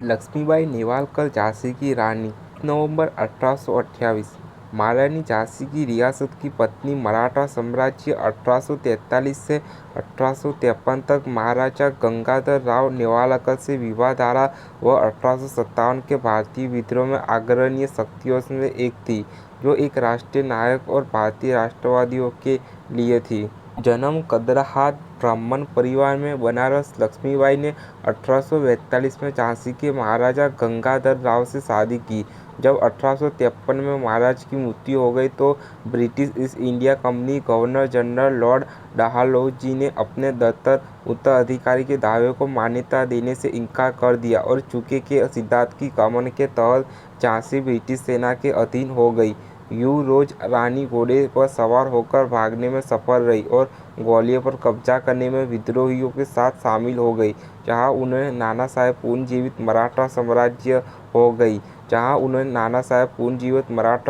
लक्ष्मीबाई नेवालकर झांसी की रानी, नवंबर 1828। महारानी झांसी की रियासत की पत्नी। मराठा साम्राज्य 1843 से 1853 तक महाराजा गंगाधर राव नेवालकर से विवाह धारा वह 1857 के भारतीय विद्रोह में अग्रणी शक्तियों में एक थी, जो एक राष्ट्रीय नायक और भारतीय राष्ट्रवादियों के लिए थी। जन्म कदराहाट ब्राह्मण परिवार में। बनारस। लक्ष्मीबाई ने 1842 में झांसी के महाराजा गंगाधर राव से शादी की। जब 1853 में महाराज की मृत्यु हो गई तो British East India Company governor general lord Dalhousie ने अपने उत्तराधिकारी के दावे को मान्यता देने से इनकार कर दिया और चुके के सिद्धांत की कमान के तहत झांसी ब्रिटिश सेना के अधीन हो गई। यूं रोज रानी घोड़े पर सवार होकर भागने में सफल रही और ग्वालियर पर कब्जा करने में विद्रोहियों के साथ शामिल हो गई, जहां उन्हें नाना साहेब पुनर्जीवित मराठा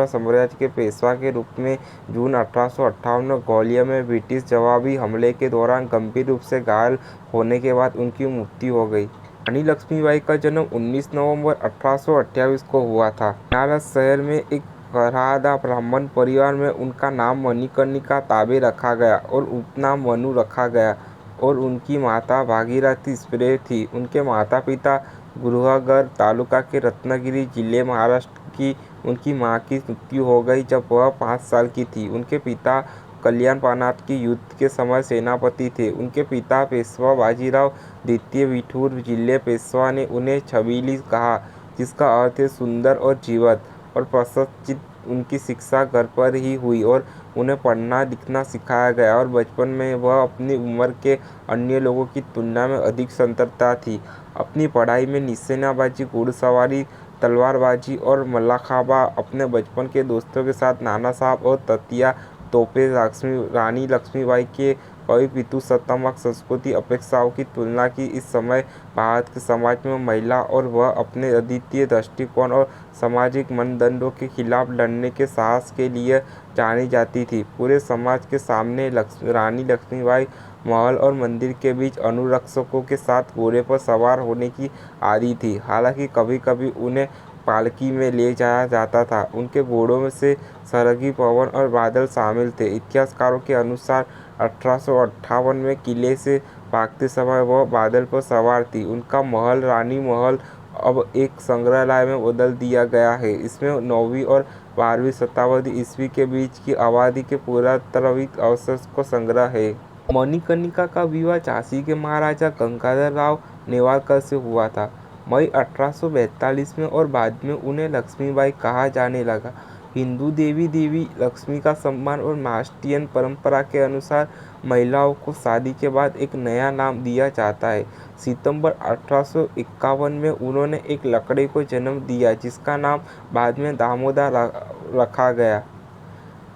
साम्राज्य के पेशवा के रूप में जून 1858 में ग्वालियर में ब्रिटिश जवाबी हमले के दौरान गंभीर रूप से घायल होने के बाद उनकी मृत्यु हो गई। रानी लक्ष्मीबाई का जन्म 19 नवंबर 1828 को हुआ था। बनारस शहर में एक घरादा ब्राह्मण परिवार में उनका नाम मणिकर्णिका ताबे रखा गया और उपनाम मनु रखा गया और उनकी माता भागीरथी स्प्रे थी। उनके माता पिता गुरुहगर तालुका के रत्नागिरी जिले महाराष्ट्र की। उनकी मां की मृत्यु हो गई जब वह 5 साल की थी। उनके पिता कल्याणपनात के युद्ध के समय सेनापति थे। उनके पिता पेशवा बाजीराव द्वितीय बिठूर जिले पेशवा ने उन्हें छबीली कहा, जिसका अर्थ है सुंदर और जीवंत, और प्रशिक्षित। उनकी शिक्षा घर पर ही हुई और उन्हें पढ़ना लिखना सिखाया गया और बचपन में वह अपनी उम्र के अन्य लोगों की तुलना में अधिक स्वतंत्रता थी। अपनी पढ़ाई में निशानेबाजी, घुड़सवारी, तलवारबाजी और मल्लखांब अपने बचपन के दोस्तों के साथ नाना साहब और तात्या तोपे। रानी लक्ष्मीबाई के कवि पितृसत्तात्मक सांस्कृतिक अपेक्षाओं की तुलना की। इस समय भारत के समाज में महिला और वह अपने अद्वितीय दृष्टिकोण और सामाजिक मानदंडों के खिलाफ लड़ने के साहस के लिए जानी जाती थी। पूरे समाज के सामने रानी लक्ष्मीबाई महल और मंदिर के बीच अंगरक्षकों के साथ घोड़े पर सवार होने की आदी थी। हालांकि कभी कभी उन्हें पालकी में ले जाया जाता था। उनके घोड़ों में से सरगी, पवन और बादल शामिल थे। इतिहासकारों के अनुसार 1858 में किले से भागते समय वह बादल पर सवार थी। उनका महल रानी महल अब एक संग्रहालय में बदल दिया गया है। इसमें 9वीं और 12वीं शताब्दी ईस्वी के बीच की आबादी के पुरातात्विक अवशेष का संग्रह है। मणिकर्णिका का विवाह झांसी के महाराजा गंगाधर राव नेवालकर से हुआ था मई 1842 में और बाद में उन्हें लक्ष्मीबाई कहा जाने लगा। हिंदू देवी लक्ष्मी का सम्मान और महाराष्ट्रीयन परंपरा के अनुसार महिलाओं को शादी के बाद एक नया नाम दिया जाता है। सितंबर 1851 में उन्होंने एक लड़के को जन्म दिया, जिसका नाम बाद में दामोदर रखा गया,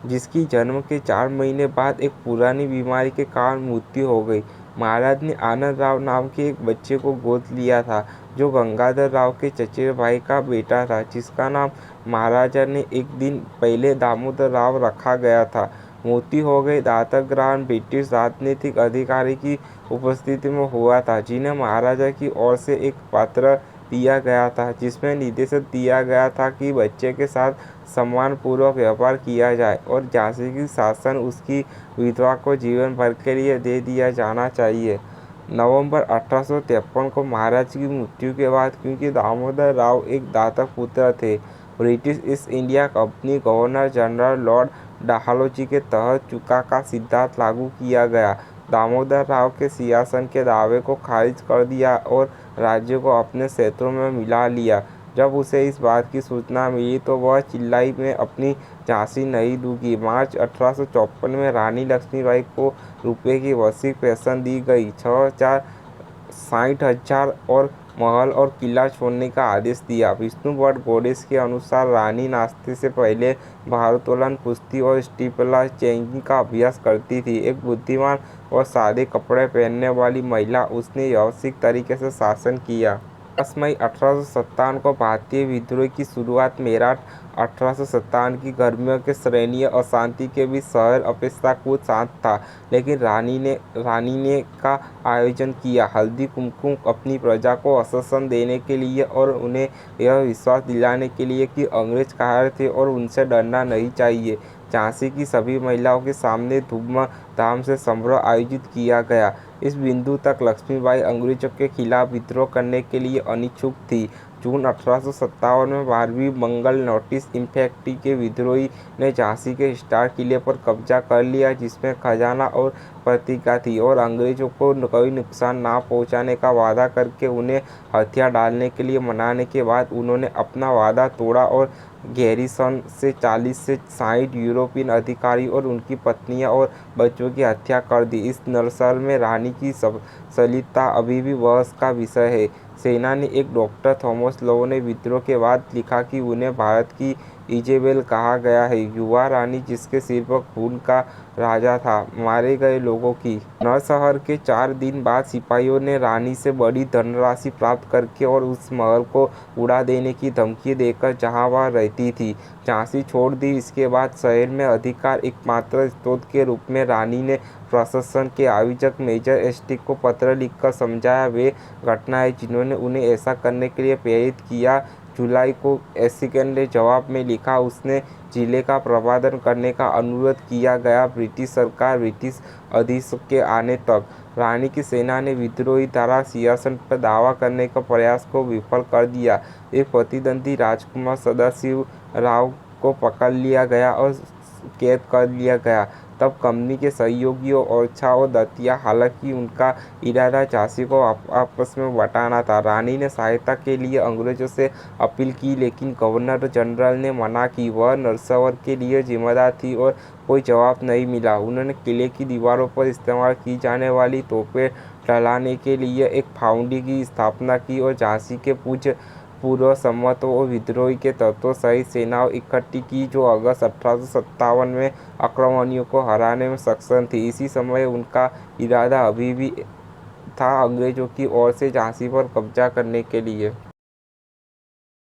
जिसकी जन्म के 4 महीने बाद एक पुरानी बीमारी के कारण मृत्यु हो गई। महाराज ने आनंद राव नाम के एक बच्चे को गोद लिया था, जो गंगाधर राव के चचेरे भाई का बेटा था, जिसका नाम महाराजा ने एक दिन पहले दामोदर राव रखा गया था। मृत्यु हो गई। दातक ग्रहण ब्रिटिश राजनीतिक अधिकारी की उपस्थिति में हुआ था, जिन्हें महाराजा की ओर से एक पत्र दिया गया था, जिसमें निर्देश दिया गया था कि बच्चे के साथ सम्मानपूर्वक व्यवहार किया जाए और झांसी की शासन उसकी विधवा को जीवन भर के लिए दे दिया जाना चाहिए। नवंबर 1853 को महाराज की मृत्यु के बाद, क्योंकि दामोदर राव एक दातक पुत्र थे, British East India Company governor general lord Dalhousie के तहत चुका का सिद्धांत लागू किया गया। दामोदर राव के सिंहासन के दावे को खारिज कर दिया और राज्य को अपने क्षेत्रों में मिला लिया। जब उसे इस बात की सूचना मिली तो वह चिल्लाई, मैं अपनी झांसी नहीं दूंगी। मार्च 1854 में रानी लक्ष्मीबाई को रुपये की वार्षिक पेंशन दी गई, 60,000 और महल और किला छोड़ने का आदेश दिया। विष्णुभट्ट गोडेस के अनुसार रानी नाश्ते से पहले भारोत्तोलन, कुश्ती और स्टीपल चेजिंग का अभ्यास करती थी। एक बुद्धिमान और सादे कपड़े पहनने वाली महिला, उसने व्यवस्थित तरीके से शासन किया। 10 मई 1857 को भारतीय विद्रोह की शुरुआत मेरठ 1857 की गर्मियों के श्रेणीय अशांति के बीच शहर अपेक्षाकृत शांत था, लेकिन रानी ने का आयोजन किया हल्दी कुमकुम अपनी प्रजा को आश्वासन देने के लिए और उन्हें यह विश्वास दिलाने के लिए कि अंग्रेज कायर थे और उनसे डरना नहीं चाहिए। झांसी की सभी महिलाओं के सामने धूमधाम से समारोह आयोजित किया गया। इस बिंदु तक लक्ष्मीबाई अंग्रेजों के खिलाफ विद्रोह करने के लिए अनिच्छुक थी। जून 1857 में 12वीं मंगल नोटिस इन्फैंट्री के विद्रोही ने झांसी के स्टार किले पर कब्जा कर लिया, जिसमें खजाना और पत्रिका थी, और अंग्रेजों को कोई नुकसान ना पहुंचाने का वादा करके उन्हें हथियार डालने के लिए मनाने के बाद उन्होंने अपना वादा तोड़ा और गैरिसन से 40 से 60 यूरोपियन अधिकारी और उनकी पत्नियां और बच्चों की हत्या कर दी। इस नरसंहार में रानी की संलिप्तता अभी भी बहस का विषय है। सेना ने एक डॉक्टर थॉमस लॉ ने विद्रोह के बाद लिखा कि उन्हें भारत की इजेबेल कहा गया है, युवा रानी जिसके सिर पर खून का राजा था। मारे गए लोगों की नरसंहार के 4 दिन बाद सिपाहियों ने रानी से बड़ी धनराशि प्राप्त करके और उस महल को उड़ा देने की धमकी देकर जहां वह रहती थी, झांसी छोड़ दी। इसके बाद शहर में अधिकार एकमात्र स्रोत के रूप में रानी ने प्रशासन के आयोजक मेजर एस्टिक को पत्र लिखकर समझाया। वे घटनाएं जिन्होंने उन्हें ऐसा करने के लिए प्रेरित किया। जुलाई को एस्टिक ने जवाब में लिखा, उसने जिले का प्रबंधन करने का अनुरोध किया गया। ब्रिटिश सरकार ब्रिटिश अधीक्षक के आने तक रानी की सेना ने विद्रोही द्वारा सिंहासन पर दावा करने का प्रयास को विफल कर दिया। एक प्रतिद्वंदी राजकुमार सदाशिव राव को पकड़ लिया गया और कैद कर लिया गया। तब कंपनी के सहयोगियों ओरछा और दतिया, हालांकि उनका इरादा झांसी को आपस में बंटाना था। रानी ने सहायता के लिए अंग्रेजों से अपील की, लेकिन गवर्नर जनरल ने मना की। वह नरसंहार के लिए जिम्मेदार थी और कोई जवाब नहीं मिला। उन्होंने किले की दीवारों पर इस्तेमाल की जाने वाली तोपें डलाने के लिए एक फाउंड्री की स्थापना की और झांसी के पूर्व सम्मतों और विद्रोही के तत्वों सहित सेनाओं इकट्ठी की, जो अगस्त 1857 में आक्रमणियों को हराने में सक्षम थी। इसी समय उनका इरादा अभी भी था अंग्रेजों की ओर से झांसी पर कब्जा करने के लिए।